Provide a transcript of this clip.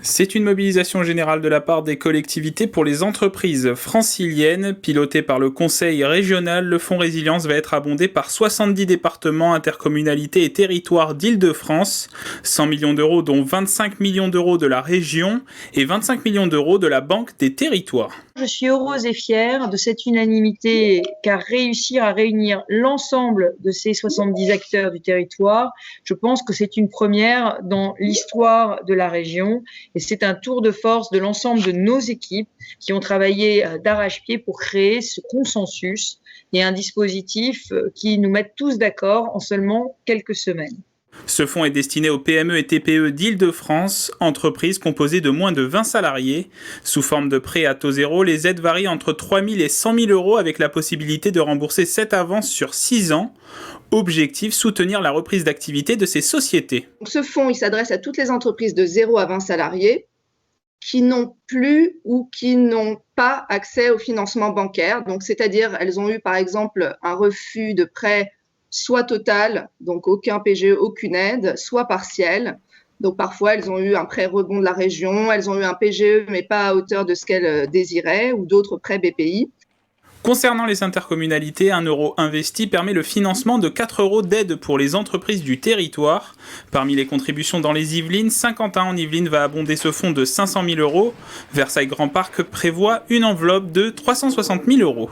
C'est une mobilisation générale de la part des collectivités pour les entreprises franciliennes. Piloté par le Conseil régional, le Fonds Résilience va être abondé par 70 départements, intercommunalités et territoires d'Île-de-France. 100 millions d'euros, dont 25 millions d'euros de la région et 25 millions d'euros de la Banque des territoires. Je suis heureuse et fière de cette unanimité, car réussir à réunir l'ensemble de ces 70 acteurs du territoire, je pense que c'est une première dans l'histoire de la région. Et c'est un tour de force de l'ensemble de nos équipes qui ont travaillé d'arrache-pied pour créer ce consensus et un dispositif qui nous mette tous d'accord en seulement quelques semaines. Ce fonds est destiné aux PME et TPE d'Île-de-France, entreprises composées de moins de 20 salariés. Sous forme de prêt à taux zéro, les aides varient entre 3 000 et 100 000 euros avec la possibilité de rembourser cette avance sur 6 ans. Objectif, soutenir la reprise d'activité de ces sociétés. Ce fonds, il s'adresse à toutes les entreprises de 0 à 20 salariés qui n'ont plus ou qui n'ont pas accès au financement bancaire. Donc, c'est-à-dire, elles ont eu par exemple un refus de prêt soit total, donc aucun PGE, aucune aide, soit partiel. Donc parfois, elles ont eu un prêt rebond de la région, elles ont eu un PGE, mais pas à hauteur de ce qu'elles désiraient, ou d'autres prêts BPI. Concernant les intercommunalités, 1 euro investi permet le financement de 4 euros d'aide pour les entreprises du territoire. Parmi les contributions dans les Yvelines, Saint-Quentin en Yvelines va abonder ce fonds de 500 000 euros. Versailles Grand Parc prévoit une enveloppe de 360 000 euros.